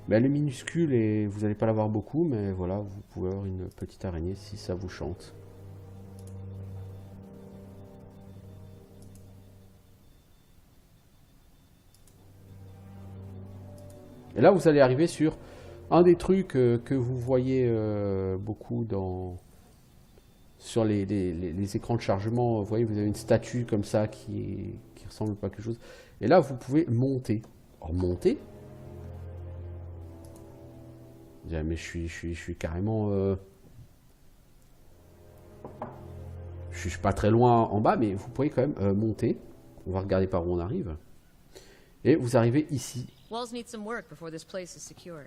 ben, elle est minuscule et vous n'allez pas l'avoir beaucoup, mais voilà, vous pouvez avoir une petite araignée si ça vous chante. Et là, vous allez arriver sur un des trucs que vous voyez beaucoup sur les écrans de chargement. Vous voyez, vous avez une statue comme ça qui ressemble pas à quelque chose. Et là, vous pouvez monter. Alors, monter. Mais je suis carrément... je suis pas très loin en bas, mais vous pouvez quand même monter. On va regarder par où on arrive. Et vous arrivez ici. Walls need some work before this place is secure.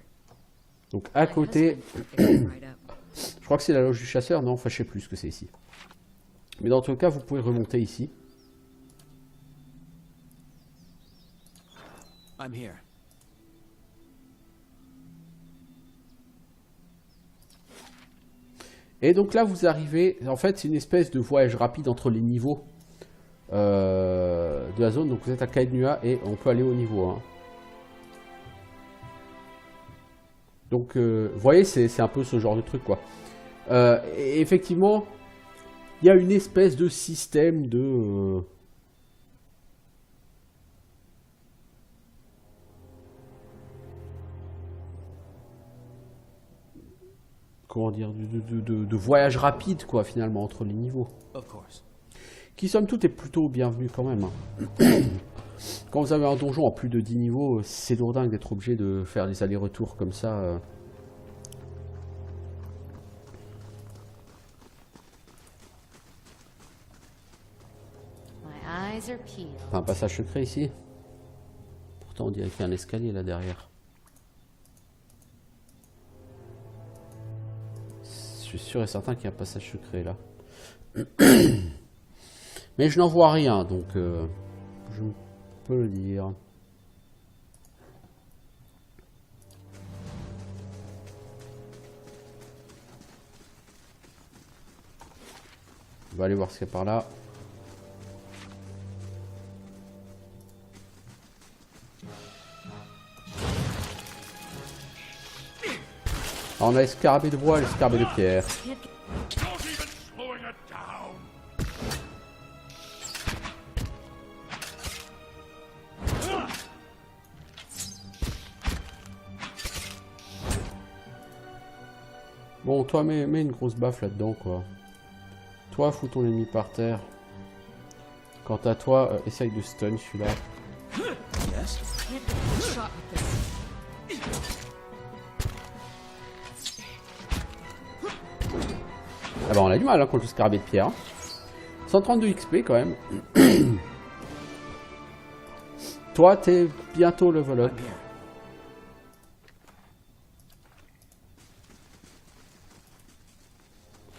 Donc à côté, je crois que c'est la loge du chasseur, non, enfin je sais plus ce que c'est ici. Mais dans tout le cas, vous pouvez remonter ici. I'm here. Et donc là, vous arrivez, en fait, c'est une espèce de voyage rapide entre les niveaux de la zone. Donc vous êtes à Caed-Nua et on peut aller au niveau 1. Donc, vous voyez, c'est un peu ce genre de truc, quoi. Et effectivement, il y a une espèce de système de... comment dire, de voyage rapide, quoi, finalement, entre les niveaux. Of course. Qui, somme toute, est plutôt bienvenu quand même. Hein. Quand vous avez un donjon à plus de 10 niveaux, c'est lourdingue d'être obligé de faire des allers-retours comme ça. Enfin, un passage secret ici. Pourtant, on dirait qu'il y a un escalier là derrière. Je suis sûr et certain qu'il y a un passage secret là. Mais je n'en vois rien, donc je peux le dire. On va aller voir ce qu'il y a par là. Alors on a l'escarabée de bois et l'escarabée de pierre. Bon, toi, mets une grosse baffe là-dedans, quoi. Toi, fous ton ennemi par terre. Quant à toi, essaye de stun celui-là. Yes. Ah bah on a du mal hein, contre le scarabée de pierre. 132 XP quand même. Toi, t'es bientôt level up.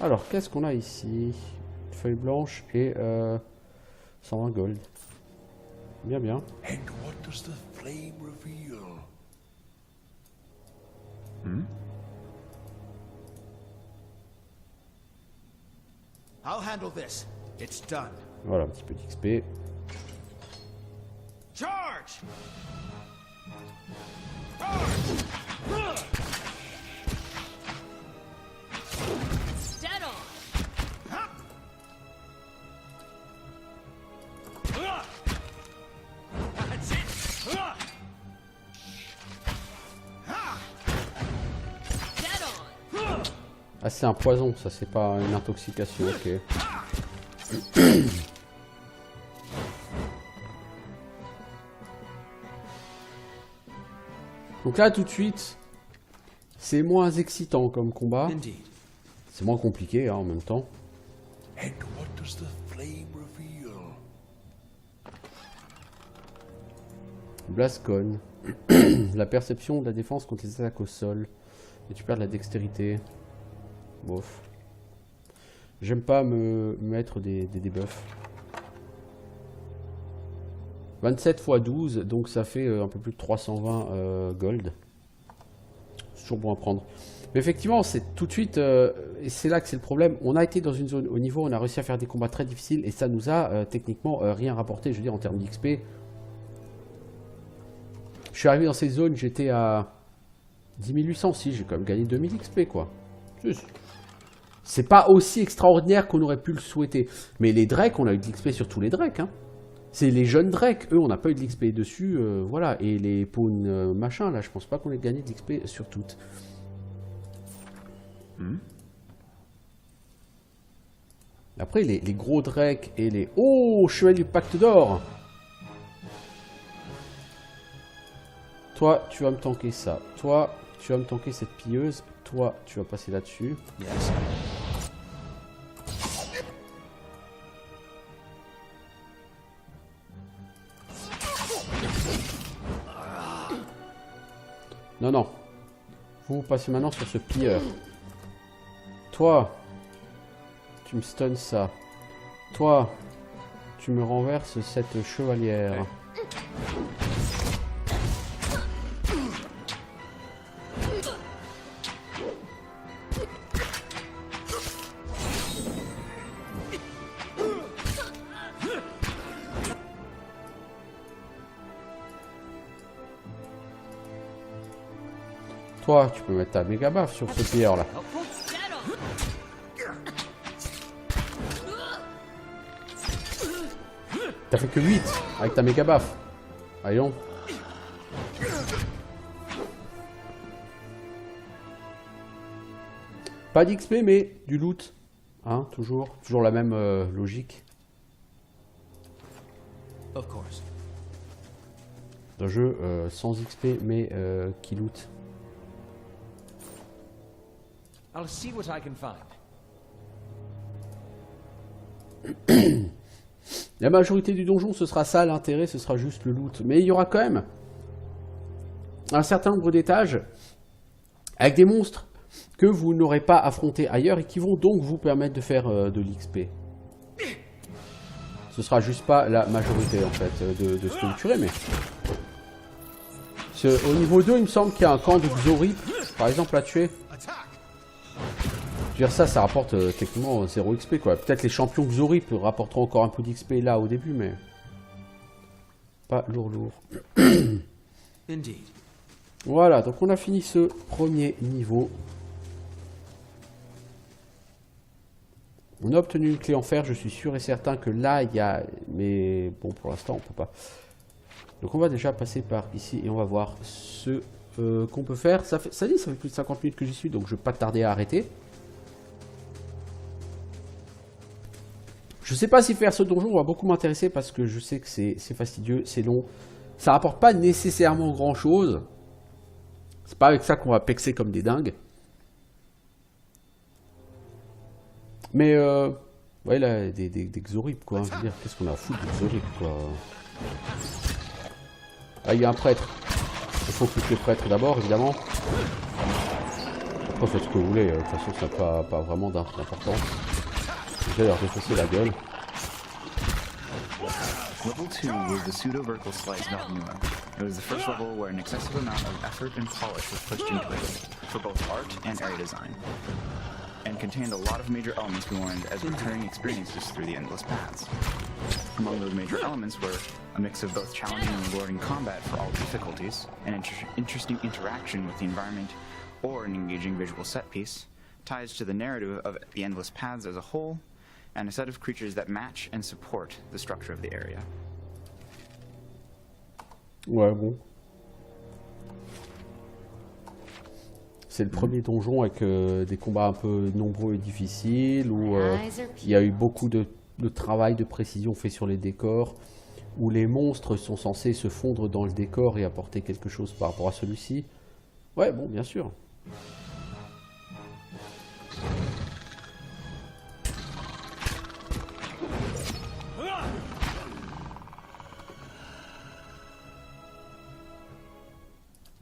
Alors, qu'est-ce qu'on a ici? Feuille blanche et 120 gold. Bien, bien. And what does the flame reveal? I'll handle this. It's done. Voilà, un petit peu d'XP. Charge! Dead on. That's it. Dead on. Ah, c'est un poison, ça, c'est pas une intoxication, ok. Donc là, tout de suite, c'est moins excitant comme combat. Indeed. C'est moins compliqué hein, en même temps. And what does the flame reveal? Blascone. La perception de la défense contre les attaques au sol. Et tu perds de la dextérité. Bof. J'aime pas me mettre des debuffs. 27 x 12, donc ça fait un peu plus de 320 gold. C'est toujours bon à prendre. Mais effectivement, c'est tout de suite, et c'est là que c'est le problème. On a été dans une zone haut niveau, on a réussi à faire des combats très difficiles, et ça nous a techniquement rien rapporté, je veux dire, en termes d'XP. Je suis arrivé dans ces zones, j'étais à 10 800, si, j'ai quand même gagné 2000 XP, quoi. C'est pas aussi extraordinaire qu'on aurait pu le souhaiter. Mais les Drakes, on a eu de l'XP sur tous les Drakes, hein. C'est les jeunes Drakes, eux, on n'a pas eu de l'XP dessus, voilà. Et les pawns machin, là, je pense pas qu'on ait gagné de l'XP sur toutes. Après, les gros Drakes et les... Oh, Chevalier du Pacte d'Or. Toi, tu vas me tanker ça. Toi, tu vas me tanker cette pilleuse. Toi, tu vas passer là-dessus. Yes. Non, non. Vous passez maintenant sur ce pilleur. Toi, tu me stuns ça. Toi, tu me renverses cette chevalière. Toi, tu peux mettre ta méga baffe sur ce pilleur là. T'as fait que 8 avec ta méga baffe. Allons. Pas d'XP mais du loot. Hein, toujours la même logique. Of course. D'un jeu sans XP mais qui loot. I'll see what I can find. La majorité du donjon, ce sera ça l'intérêt, ce sera juste le loot. Mais il y aura quand même un certain nombre d'étages avec des monstres que vous n'aurez pas affrontés ailleurs et qui vont donc vous permettre de faire de l'XP. Ce sera juste pas la majorité en fait de ce que vous tuerez, mais... Au niveau 2, il me semble qu'il y a un camp de Xorip, par exemple, à tuer. Je veux dire, ça rapporte techniquement 0 XP quoi. Peut-être les champions Xorip rapporteront encore un peu d'XP là au début, mais pas lourd. Indeed. Voilà, donc on a fini ce premier niveau. On a obtenu une clé en fer, je suis sûr et certain que là il y a... Mais bon, pour l'instant on peut pas. Donc on va déjà passer par ici et on va voir ce qu'on peut faire. Ça dit, ça fait plus de 50 minutes que j'y suis, donc je vais pas tarder à arrêter. Je sais pas si faire ce donjon va beaucoup m'intéresser parce que je sais que c'est fastidieux, c'est long. Ça rapporte pas nécessairement grand chose. C'est pas avec ça qu'on va pexer comme des dingues. Mais ouais là, des Xorip quoi. Je veux dire, qu'est-ce qu'on a à foutre de Xorip quoi. Ah, il y a un prêtre. Il faut que les prêtres d'abord évidemment. Après faites ce que vous voulez, de toute façon ça n'a pas vraiment d'importance. Je vais leur défausser la gueule. Level 2 was the pseudo-vertical slice Noctua. It was the first level where an excessive amount of effort and polish was pushed into it, for both art and area design, and contained a lot of major elements we wanted as recurring experiences through the endless paths. Among those major elements were a mix of both challenging and rewarding combat for all difficulties, an interesting interaction with the environment, or an engaging visual set piece, ties to the narrative of the endless paths as a whole, and a set of creatures that match and support the structure of the area. Ouais, bon. C'est le premier donjon avec des combats un peu nombreux et difficiles, où il y a eu beaucoup de travail de précision fait sur les décors, où les monstres sont censés se fondre dans le décor et apporter quelque chose par rapport à celui-ci. Ouais, bon, bien sûr.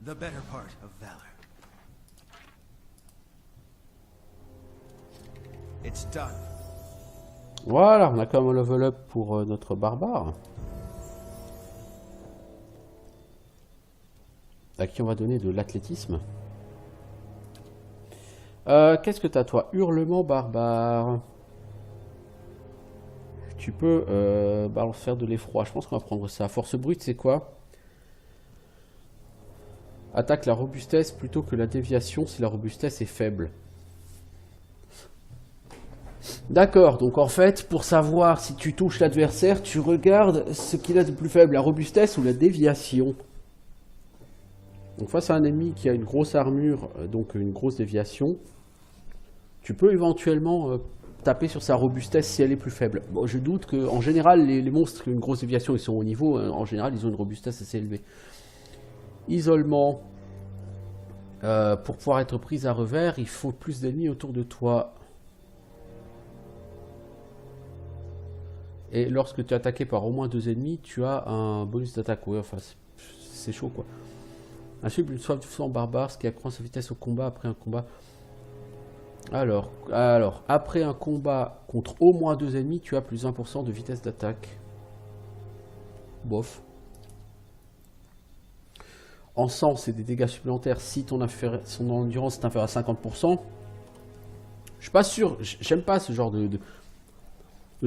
The better part of valor. It's done. Voilà, on a quand même un level up pour notre barbare. À qui on va donner de l'athlétisme. Qu'est-ce que t'as toi? Hurlement barbare. Tu peux faire de l'effroi. Je pense qu'on va prendre ça. Force brute, c'est quoi? Attaque la robustesse plutôt que la déviation si la robustesse est faible. D'accord, donc en fait, pour savoir si tu touches l'adversaire, tu regardes ce qu'il a de plus faible, la robustesse ou la déviation. Donc face à un ennemi qui a une grosse armure, donc une grosse déviation, tu peux éventuellement taper sur sa robustesse si elle est plus faible. Bon, je doute qu'en général, les monstres qui ont une grosse déviation, ils sont au niveau, en général, ils ont une robustesse assez élevée. Isolement. Pour pouvoir être prise à revers, il faut plus d'ennemis autour de toi. Et lorsque tu es attaqué par au moins 2 ennemis, tu as un bonus d'attaque. Ouais, enfin, c'est chaud quoi. Ensuite, une soif du sang barbare, ce qui accroît sa vitesse au combat après un combat. Alors, après un combat contre au moins 2 ennemis, tu as plus 1% de vitesse d'attaque. Bof. En sang, c'est des dégâts supplémentaires si ton endurance est inférieure à 50%. Je suis pas sûr, j'aime pas ce genre de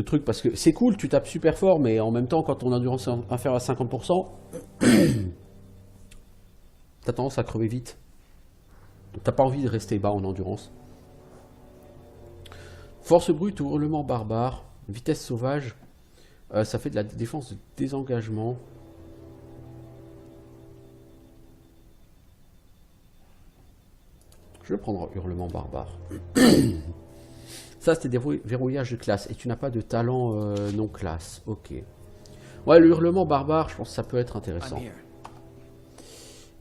truc parce que c'est cool, tu tapes super fort, mais en même temps, quand ton endurance est inférieure à 50%, t'as tendance à crever vite. Donc t'as pas envie de rester bas en endurance. Force brute ou hurlement barbare, vitesse sauvage, ça fait de la défense de désengagement. Je vais prendre hurlement barbare. Ça, c'était des verrouillages de classe. Et tu n'as pas de talent non classe. Ok. Ouais, le hurlement barbare, je pense que ça peut être intéressant.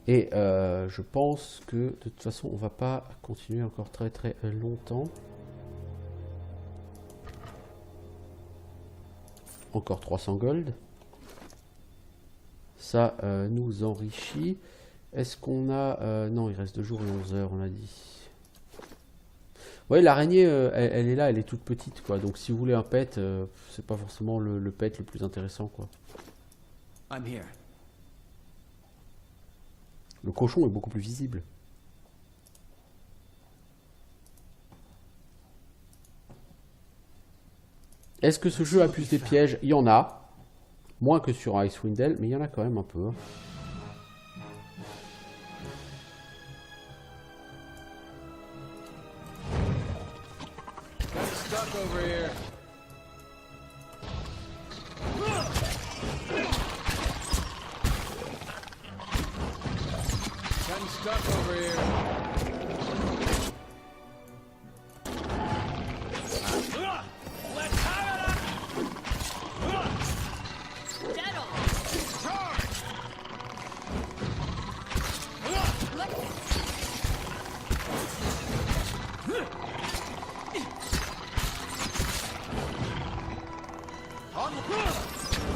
Et je pense que, de toute façon, on va pas continuer encore très très longtemps. Encore 300 gold. Ça nous enrichit. Est-ce qu'on a... non, il reste 2 jours et 11 heures, on a dit. Ouais, l'araignée, elle est là, elle est toute petite, quoi. Donc si vous voulez un pet, c'est pas forcément le pet le plus intéressant, quoi. I'm here. Le cochon est beaucoup plus visible. Est-ce que ce jeu a plus des pièges? Il y en a. Moins que sur Icewind Dale, mais il y en a quand même un peu. Over here. Getting stuck over here. Let's have it! Dead on. Charge!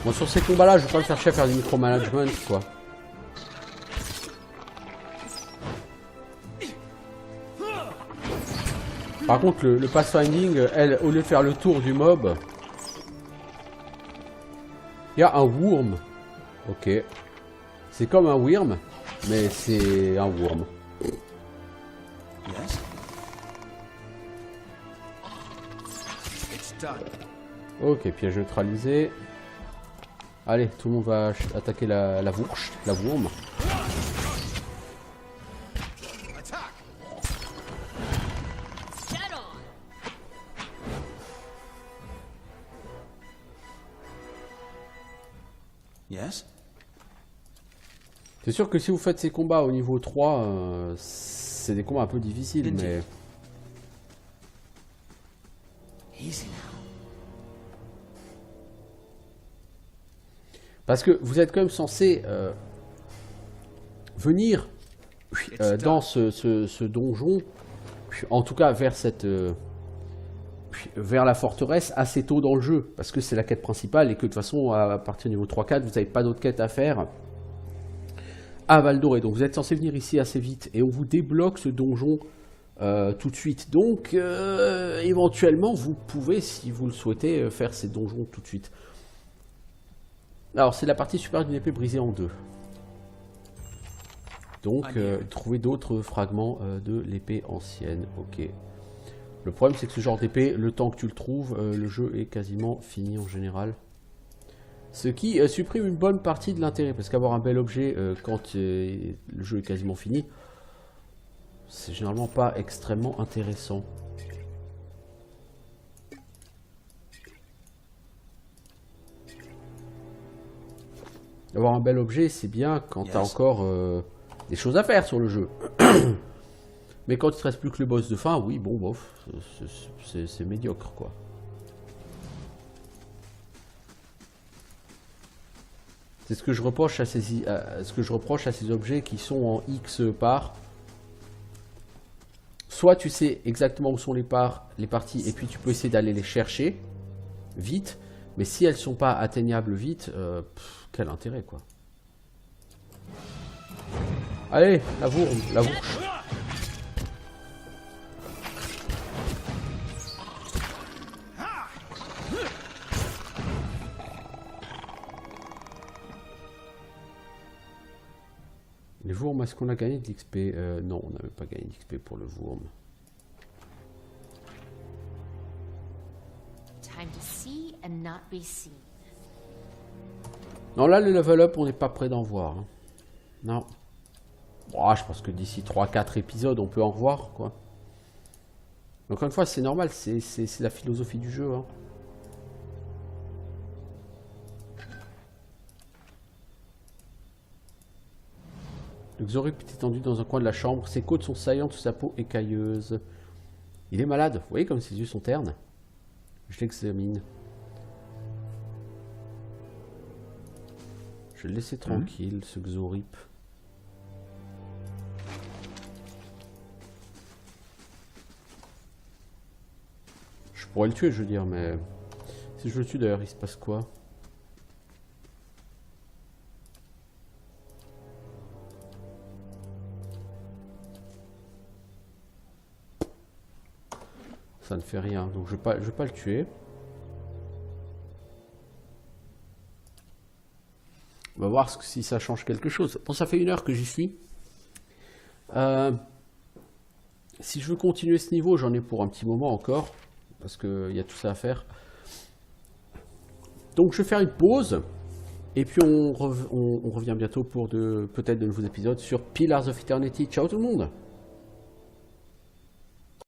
Bon, sur ces combats-là, je vais pas me chercher à faire du micromanagement, quoi. Par contre, le pathfinding, elle, au lieu de faire le tour du mob, il y a un worm. Ok. C'est comme un worm, mais c'est un worm. Yes. It's done. Ok, piège neutralisé. Allez, tout le monde va attaquer la fourche, la worm. Attack! Dead on. Yes. C'est sûr que si vous faites ces combats au niveau 3, c'est des combats un peu difficiles, mais... Easy now. Parce que vous êtes quand même censé venir dans ce donjon, en tout cas vers cette... vers la forteresse assez tôt dans le jeu, parce que c'est la quête principale et que de toute façon à partir du niveau 3-4 vous n'avez pas d'autres quêtes à faire à Val d'Or, et donc vous êtes censé venir ici assez vite et on vous débloque ce donjon tout de suite. Donc, éventuellement, vous pouvez, si vous le souhaitez, faire ces donjons tout de suite. Alors, c'est la partie supérieure d'une épée brisée en deux. Donc, trouver d'autres fragments de l'épée ancienne. Ok. Le problème, c'est que ce genre d'épée, le temps que tu le trouves, le jeu est quasiment fini en général. Ce qui supprime une bonne partie de l'intérêt. Parce qu'avoir un bel objet quand le jeu est quasiment fini, c'est généralement pas extrêmement intéressant. Avoir un bel objet, c'est bien quand tu as encore des choses à faire sur le jeu. Mais quand il te reste plus que le boss de fin, oui, bon, bof, c'est médiocre, quoi. C'est ce que je reproche à ces objets qui sont en X parts. Soit tu sais exactement où sont les parties, et puis tu peux essayer d'aller les chercher vite. Mais si elles sont pas atteignables vite, quel intérêt, quoi. Allez, la bourche. Les Wurms, est-ce qu'on a gagné de l'XP? Non, on n'avait pas gagné d'XP pour le Wurm. Non, là, le level up, on n'est pas prêt d'en voir. Hein. Non. Bon, je pense que d'ici 3-4 épisodes, on peut en revoir, quoi. Encore une fois, c'est normal, c'est la philosophie du jeu. Hein. Le Xorip est étendu dans un coin de la chambre. Ses côtes sont saillantes, sa peau écailleuse. Il est malade. Vous voyez comme ses yeux sont ternes? Je l'examine. Je vais le laisser tranquille, ce Xorip. Je pourrais le tuer, je veux dire, mais... Si je le tue d'ailleurs, il se passe quoi? Ça ne fait rien, donc je vais pas le tuer. On va voir si ça change quelque chose. Bon, ça fait 1 heure que j'y suis. Si je veux continuer ce niveau, j'en ai pour un petit moment encore. Parce qu'il y a tout ça à faire. Donc je vais faire une pause. Et puis on revient bientôt pour peut-être de nouveaux épisodes sur Pillars of Eternity. Ciao tout le monde!